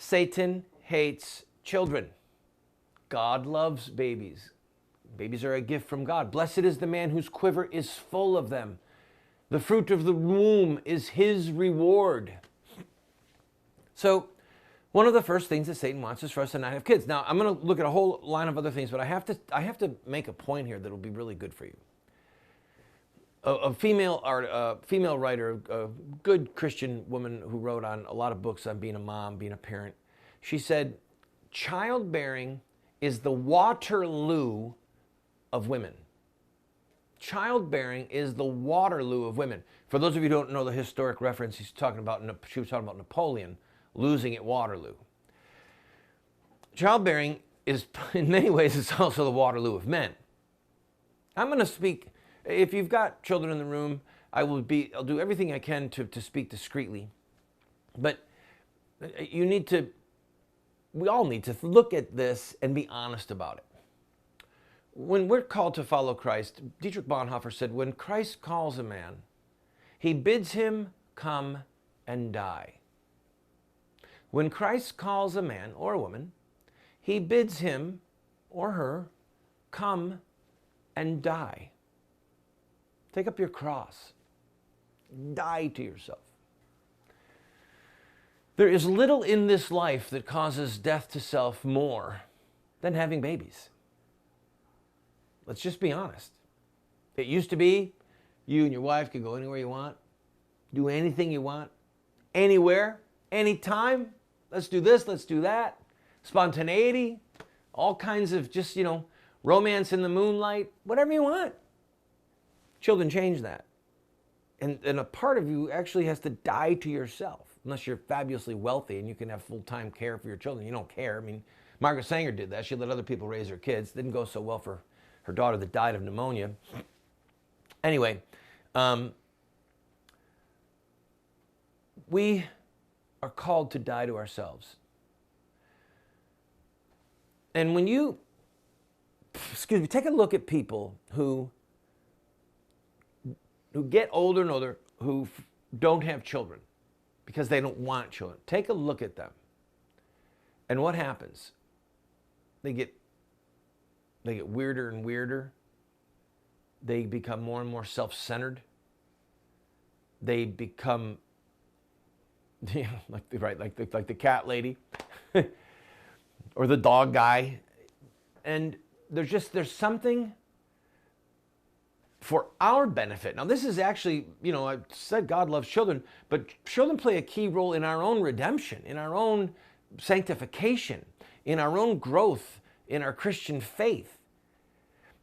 Satan hates children. God loves babies. Babies are a gift from God. Blessed is the man whose quiver is full of them. The fruit of the womb is his reward. So, one of the first things that Satan wants is for us to not have kids. Now, I'm going to look at a whole line of other things, but I have to make a point here that will be really good for you. A female writer, a good Christian woman who wrote on a lot of books on being a mom, being a parent, she said, childbearing is the Waterloo of women. Childbearing is the Waterloo of women. For those of you who don't know the historic reference, she was talking about Napoleon losing at Waterloo. Childbearing is, in many ways, it's also the Waterloo of men. I'm going to speak, if you've got children in the room, I'll do everything I can to speak discreetly. But we all need to look at this and be honest about it. When we're called to follow Christ, Dietrich Bonhoeffer said, when Christ calls a man, he bids him come and die. When Christ calls a man or a woman, he bids him or her come and die. Take up your cross. Die to yourself. There is little in this life that causes death to self more than having babies. Let's just be honest. It used to be you and your wife could go anywhere you want, do anything you want, anywhere, anytime. Let's do this, let's do that. Spontaneity, all kinds of just, romance in the moonlight, whatever you want. Children change that. And a part of you actually has to die to yourself, unless you're fabulously wealthy and you can have full-time care for your children. You don't care. I mean, Margaret Sanger did that. She let other people raise her kids. Didn't go so well for her daughter that died of pneumonia. Anyway, we are called to die to ourselves. And when you, take a look at people who get older and older, who don't have children because they don't want children. Take a look at them. And what happens? They get weirder and weirder. They become more and more self-centered. They become, like the cat lady or the dog guy. And there's something for our benefit. Now, this is actually, I said God loves children, but children play a key role in our own redemption, in our own sanctification, in our own growth, in our Christian faith.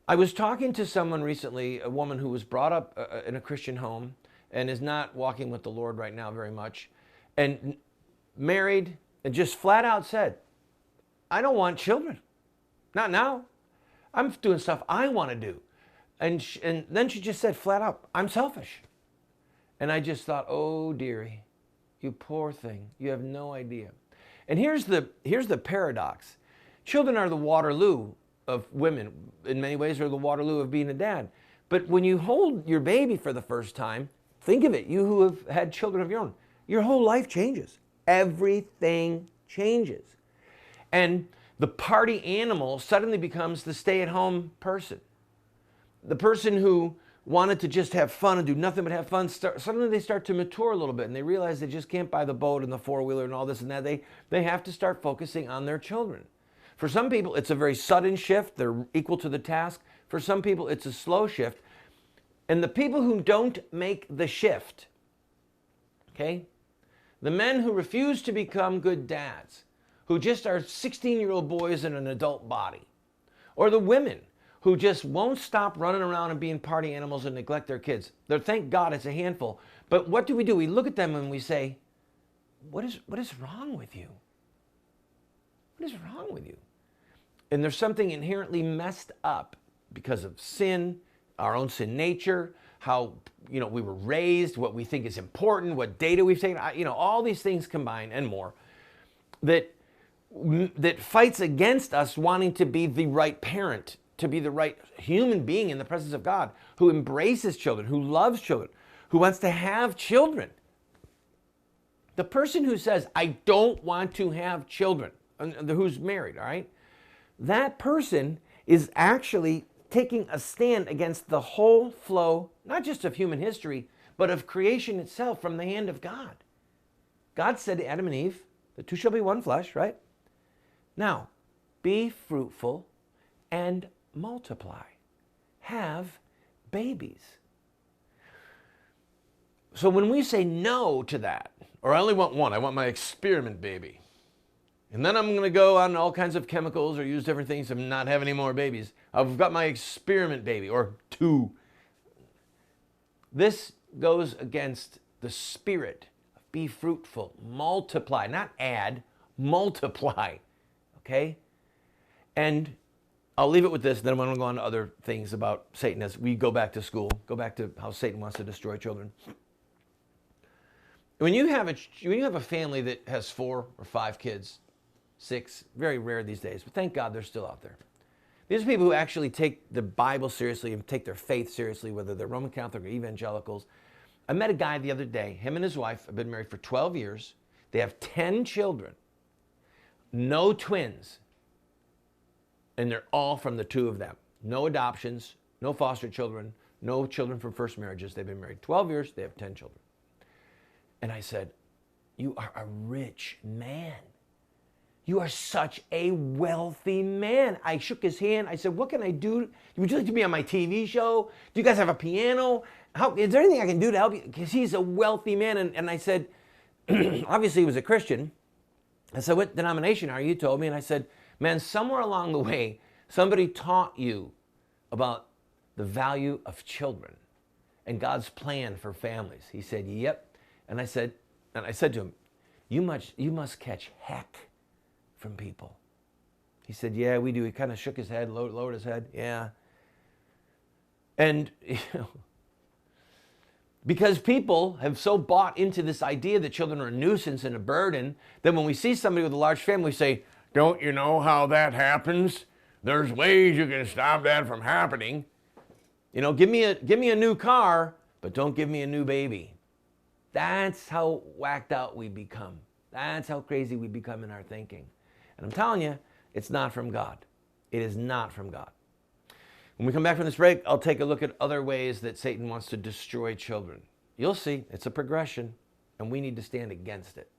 I was talking to someone recently, a woman who was brought up in a Christian home and is not walking with the Lord right now very much, and married, and just flat out said, I don't want children. Not now. I'm doing stuff I want to do. And then she just said flat out, I'm selfish. And I just thought, oh, dearie, you poor thing. You have no idea. And here's the paradox. Children are the Waterloo of women. In many ways, they're the Waterloo of being a dad. But when you hold your baby for the first time, think of it, you who have had children of your own, your whole life changes. Everything changes. And the party animal suddenly becomes the stay-at-home person. The person who wanted to just have fun and do nothing but have fun, suddenly they start to mature a little bit and they realize they just can't buy the boat and the four-wheeler and all this and that. They have to start focusing on their children. For some people, it's a very sudden shift. They're equal to the task. For some people, it's a slow shift. And the people who don't make the shift, okay, the men who refuse to become good dads, who just are 16-year-old boys in an adult body, or the women who just won't stop running around and being party animals and neglect their kids. Thank God it's a handful. But what do? We look at them and we say, what is wrong with you? What is wrong with you? And there's something inherently messed up because of sin, our own sin nature, how we were raised, what we think is important, what data we've taken, all these things combined and more, that fights against us wanting to be the right parent, to be the right human being in the presence of God, who embraces children, who loves children, who wants to have children. The person who says, I don't want to have children, who's married, all right? That person is actually taking a stand against the whole flow, not just of human history, but of creation itself from the hand of God. God said to Adam and Eve, the two shall be one flesh, right? Now, be fruitful and multiply. Have babies. So when we say no to that, or I only want one, I want my experiment baby, and then I'm going to go on all kinds of chemicals or use different things and not have any more babies. I've got my experiment baby, or two. This goes against the spirit of be fruitful, multiply, not add, multiply, okay? And I'll leave it with this, then I'm going to go on to other things about Satan as we go back to school, go back to how Satan wants to destroy children. When you have a family that has 4 or 5 kids, 6, very rare these days, but thank God they're still out there. These are people who actually take the Bible seriously and take their faith seriously, whether they're Roman Catholic or evangelicals. I met a guy the other day, him and his wife have been married for 12 years. They have 10 children, no twins, and they're all from the 2 of them. No adoptions, no foster children, no children from first marriages. They've been married 12 years, they have 10 children. And I said, you are a rich man. You are such a wealthy man. I shook his hand. I said, what can I do? Would you like to be on my TV show? Do you guys have a piano? Is there anything I can do to help you? Because he's a wealthy man. And I said, obviously he was a Christian. I said, what denomination are you? He told me. And I said, man, somewhere along the way, somebody taught you about the value of children and God's plan for families. He said, yep. And I said to him, you must catch heck from people. He said, yeah, we do. He kind of shook his head, lowered his head. Yeah. And, because people have so bought into this idea that children are a nuisance and a burden, that when we see somebody with a large family, we say, don't you know how that happens? There's ways you can stop that from happening. Give me a new car, but don't give me a new baby. That's how whacked out we become. That's how crazy we become in our thinking. And I'm telling you, it's not from God. It is not from God. When we come back from this break, I'll take a look at other ways that Satan wants to destroy children. You'll see, it's a progression, and we need to stand against it.